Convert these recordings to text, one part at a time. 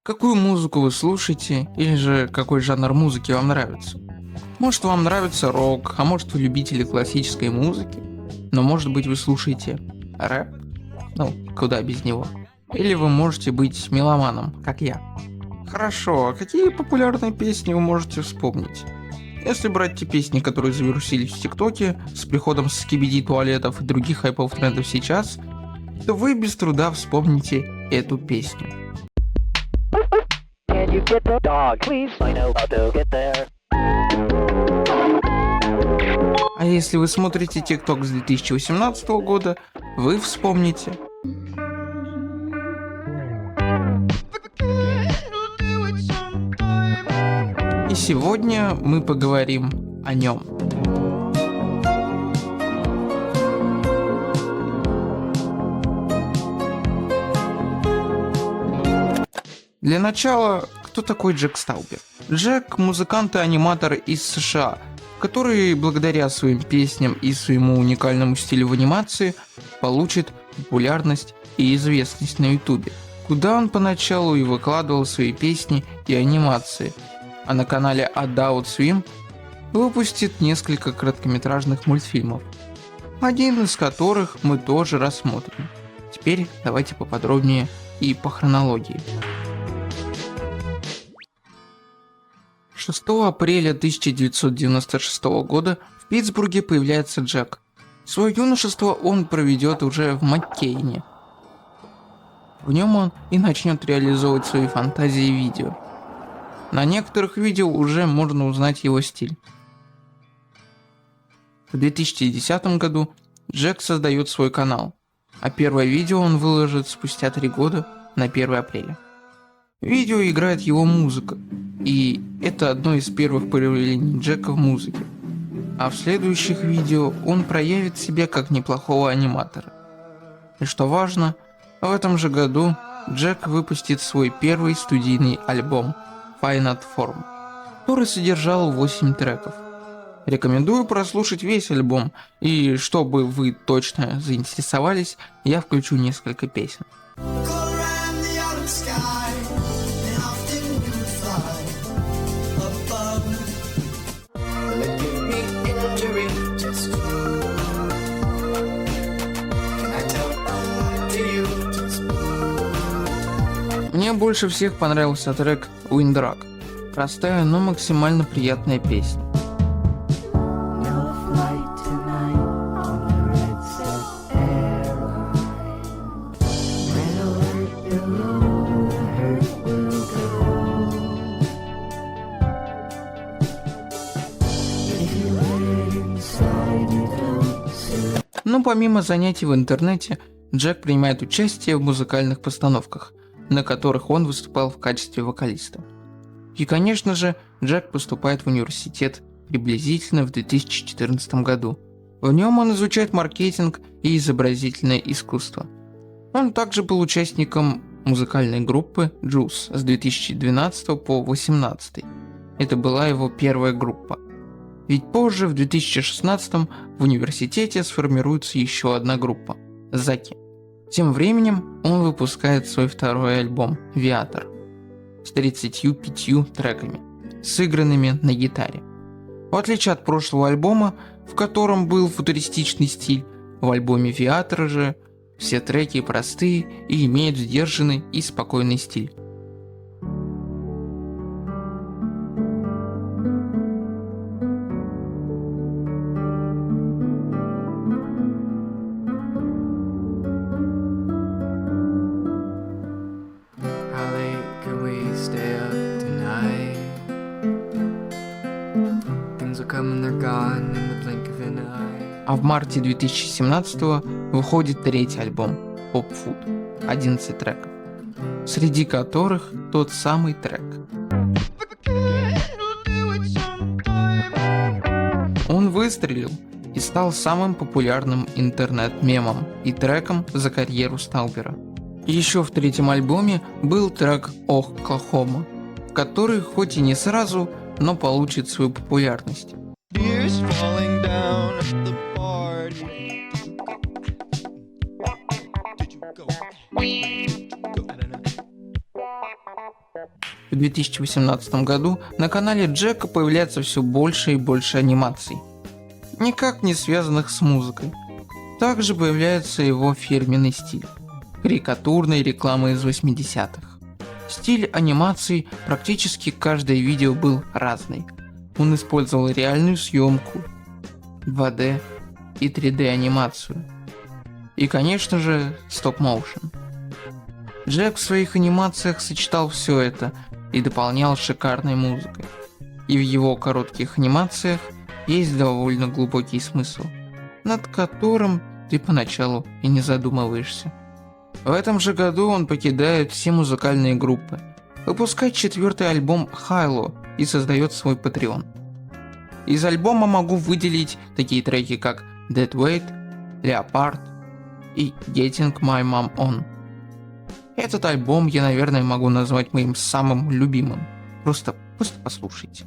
Какую музыку вы слушаете, или же какой жанр музыки вам нравится? Может, вам нравится рок, а может, вы любители классической музыки, но может быть вы слушаете рэп? Ну, куда без него. Или вы можете быть меломаном, как я. Хорошо, а какие популярные песни вы можете вспомнить? Если брать те песни, которые завирусились в ТикТоке с приходом скибиди туалетов и других хайповых трендов сейчас, то вы без труда вспомните эту песню. Can you get the dog, please? I know how to get there. А если вы смотрите ТикТок с 2018 года, вы вспомните. И сегодня мы поговорим о нем. Для начала, кто такой Джек Стаубер? Джек – музыкант и аниматор из США, который благодаря своим песням и своему уникальному стилю в анимации получит популярность и известность на ютубе, куда он поначалу и выкладывал свои песни и анимации, а на канале Adult Swim выпустит несколько короткометражных мультфильмов, один из которых мы тоже рассмотрим. Теперь давайте поподробнее и по хронологии. 6 апреля 1996 года в Питтсбурге появляется Джек. Свое юношество он проведет уже в Маккейне. В нем он и начнет реализовывать свои фантазии и видео. На некоторых видео уже можно узнать его стиль. В 2010 году Джек создает свой канал, а первое видео он выложит спустя 3 года на 1 апреля. В видео играет его музыка, и это одно из первых проявлений Джека в музыке. А в следующих видео он проявит себя как неплохого аниматора. И что важно, в этом же году Джек выпустит свой первый студийный альбом Final Form, который содержал 8 треков. Рекомендую прослушать весь альбом, и чтобы вы точно заинтересовались, я включу несколько песен. Мне больше всех понравился трек Windrug. Простая, но максимально приятная песня. Но помимо занятий в интернете, Джек принимает участие в музыкальных постановках, на которых он выступал в качестве вокалиста. И, конечно же, Джек поступает в университет приблизительно в 2014 году. В нем он изучает маркетинг и изобразительное искусство. Он также был участником музыкальной группы Juice с 2012 по 2018. Это была его первая группа. Ведь позже, в 2016 в университете сформируется еще одна группа – Заки. Тем временем он выпускает свой второй альбом «Viator» с 35 треками, сыгранными на гитаре. В отличие от прошлого альбома, в котором был футуристичный стиль, в альбоме «Viator» же все треки простые и имеют сдержанный и спокойный стиль. А в марте 2017 выходит третий альбом Pop Food, 11 треков, среди которых тот самый трек. Он выстрелил и стал самым популярным интернет-мемом и треком за карьеру Стаубера. Еще в третьем альбоме был трек «Оклахома», который хоть и не сразу, но получит свою популярность. В 2018 году на канале Джека появляется все больше и больше анимаций, никак не связанных с музыкой. Также появляется его фирменный стиль – карикатурной рекламы из 80-х. Стиль анимации практически каждое видео был разный. Он использовал реальную съемку, 2D и 3D анимацию. И, конечно же, стоп-моушен. Джек в своих анимациях сочетал все это и дополнял шикарной музыкой. И в его коротких анимациях есть довольно глубокий смысл, над которым ты поначалу и не задумываешься. В этом же году он покидает все музыкальные группы, выпускает 4-й альбом Halo и создает свой Patreon. Из альбома могу выделить такие треки, как Dead Weight, Leopard и Getting My Mom On. Этот альбом я, наверное, могу назвать моим самым любимым. Просто послушайте.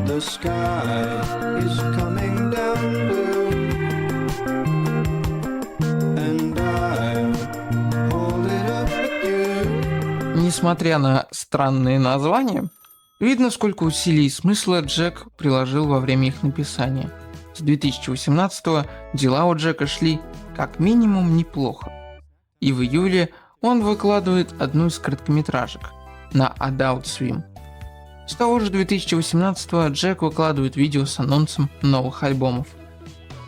The sky is coming down blue, and I'll hold it up with you. Несмотря на странные названия, видно, сколько усилий и смысла Джек приложил во время их написания. С 2018-го дела у Джека шли как минимум неплохо. И в июле он выкладывает одну из короткометражек на Adult Swim. С того же 2018-го Джек выкладывает видео с анонсом новых альбомов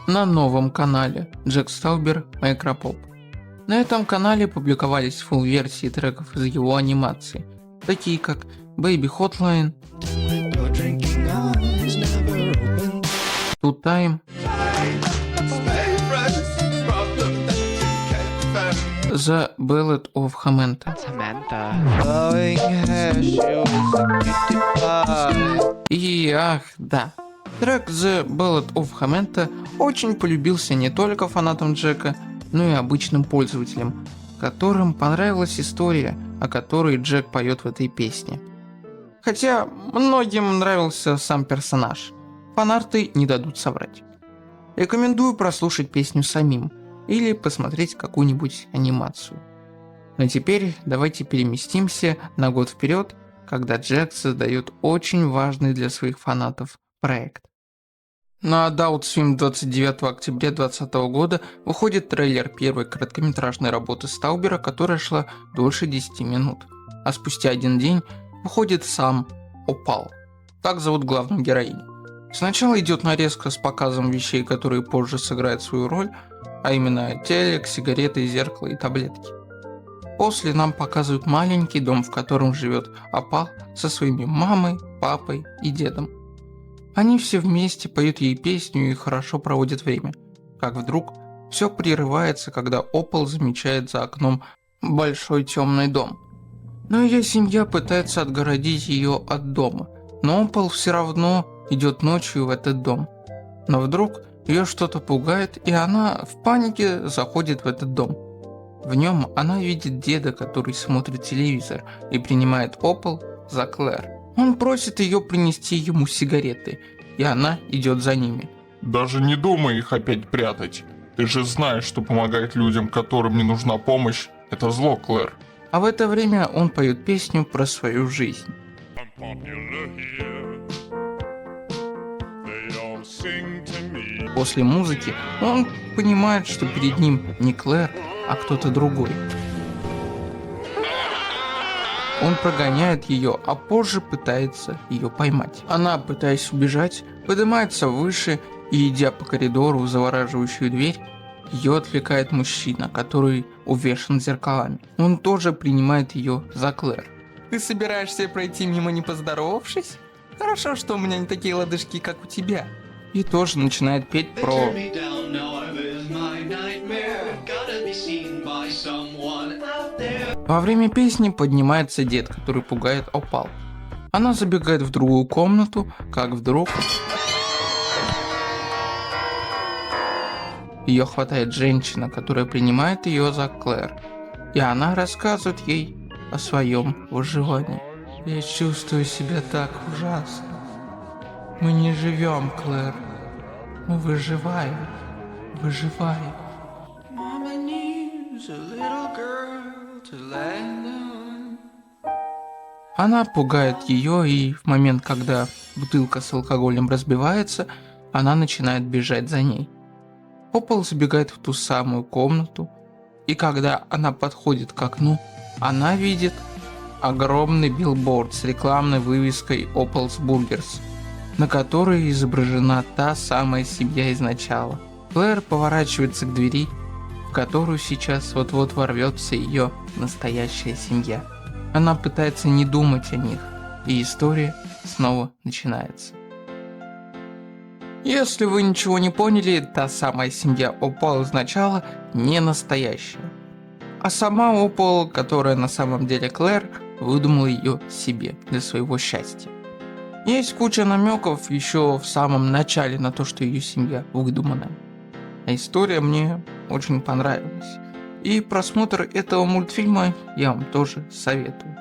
на новом канале Джек Стаубер Micropop. На этом канале публиковались фулл-версии треков из его анимации, такие как Baby Hotline, Your drinking eyes never open. Two Time, The Ballad of Samantha Blowing hair, she was a cutie pie. и ах да, трек The Ballad of Samantha очень полюбился не только фанатам Джека, но и обычным пользователям, которым понравилась история, о которой Джек поет в этой песне. Хотя многим нравился сам персонаж, фанаты не дадут соврать. Рекомендую прослушать песню самим или посмотреть какую-нибудь анимацию. Но теперь давайте переместимся на год вперед, когда Джек создает очень важный для своих фанатов проект. На Adult Swim 29 октября 2020 года выходит трейлер первой короткометражной работы Стаубера, которая шла дольше 10 минут. А спустя один день выходит сам Опал. Так зовут главную героиню. Сначала идет нарезка с показом вещей, которые позже сыграют свою роль, а именно телек, сигареты, зеркало и таблетки. После нам показывают маленький дом, в котором живет Опал со своими мамой, папой и дедом. Они все вместе поют ей песню и хорошо проводят время. Как вдруг все прерывается, когда Опал замечает за окном большой темный дом. Но ее семья пытается отгородить ее от дома, но Опал все равно идет ночью в этот дом. Но вдруг ее что-то пугает, и она в панике заходит в этот дом. В нем она видит деда, который смотрит телевизор, и принимает Опал за Клэр. Он просит ее принести ему сигареты, и она идет за ними. Даже не думай их опять прятать. Ты же знаешь, что помогать людям, которым не нужна помощь, это зло, Клэр. А в это время он поет песню про свою жизнь. После музыки он понимает, что перед ним не Клэр, а кто-то другой. Он прогоняет ее, а позже пытается ее поймать. Она, пытаясь убежать, поднимается выше и, идя по коридору в завораживающую дверь, ее отвлекает мужчина, который увешан зеркалами. Он тоже принимает ее за Клэр. Ты собираешься пройти мимо, не поздоровавшись? Хорошо, что у меня не такие лодыжки, как у тебя. И тоже начинает петь про... Во время песни поднимается дед, который пугает Опал. Она забегает в другую комнату, как вдруг... Ее хватает женщина, которая принимает ее за Клэр. и она рассказывает ей о своем выживании. Я чувствую себя так ужасно. Мы не живем, Клэр. Мы выживаем. Выживаем. Mama needs a little girl to land on. Она пугает ее, и в момент, когда бутылка с алкоголем разбивается, она начинает бежать за ней. Опол забегает в ту самую комнату, и когда она подходит к окну, она видит огромный билборд с рекламной вывеской Opal's Burgers, на которой изображена та самая семья из начала. Клэр поворачивается к двери, в которую сейчас вот-вот ворвется ее настоящая семья. Она пытается не думать о них, и история снова начинается. Если вы ничего не поняли, та самая семья Опал из начала не настоящая. А сама Опал, которая на самом деле Клэр, выдумала ее себе для своего счастья. Есть куча намеков еще в самом начале на то, что ее семья выдуманная. А история мне очень понравилась. И просмотр этого мультфильма я вам тоже советую.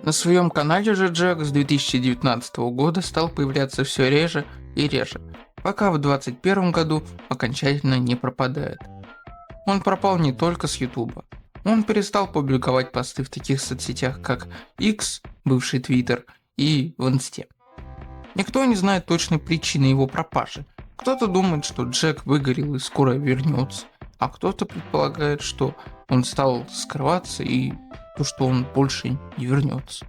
На своем канале же Джек с 2019 года стал появляться все реже и реже, пока в 2021 году окончательно не пропадает. Он пропал не только с Ютуба. Он перестал публиковать посты в таких соцсетях, как X, бывший Twitter, и в Инсте. Никто не знает точной причины его пропажи. Кто-то думает, что Джек выгорел и скоро вернется, а кто-то предполагает, что он стал скрываться и то, что он больше не вернется.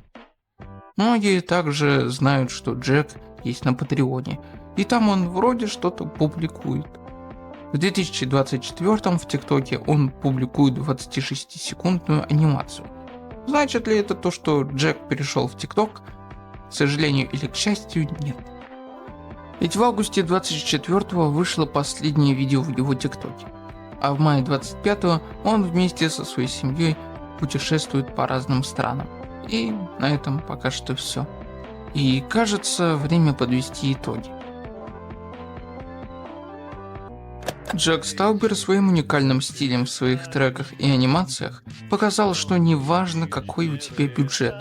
Многие также знают, что Джек есть на Патреоне, и там он вроде что-то публикует. В 2024 в ТикТоке он публикует 26-секундную анимацию. Значит ли это то, что Джек перешел в ТикТок? К сожалению или к счастью, нет. Ведь в августе 24-го вышло последнее видео в его ТикТоке, а в мае 25-го он вместе со своей семьей путешествует по разным странам. И на этом пока что все. И кажется, время подвести итоги. Джек Стаубер своим уникальным стилем в своих треках и анимациях показал, что не важно, какой у тебя бюджет.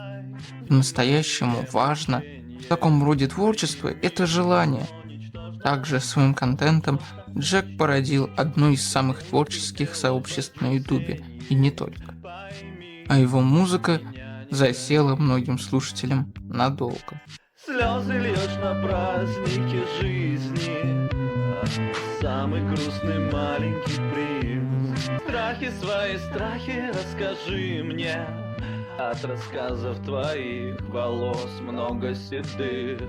По-настоящему важно в таком роде творчества это желание. Также своим контентом Джек породил одно из самых творческих сообществ на Ютубе, и не только. А его музыка засела многим слушателям надолго. Слезы льешь на празднике жизни, самый грустный маленький приз. Страхи свои, страхи расскажи мне. От рассказов твоих волос много седых.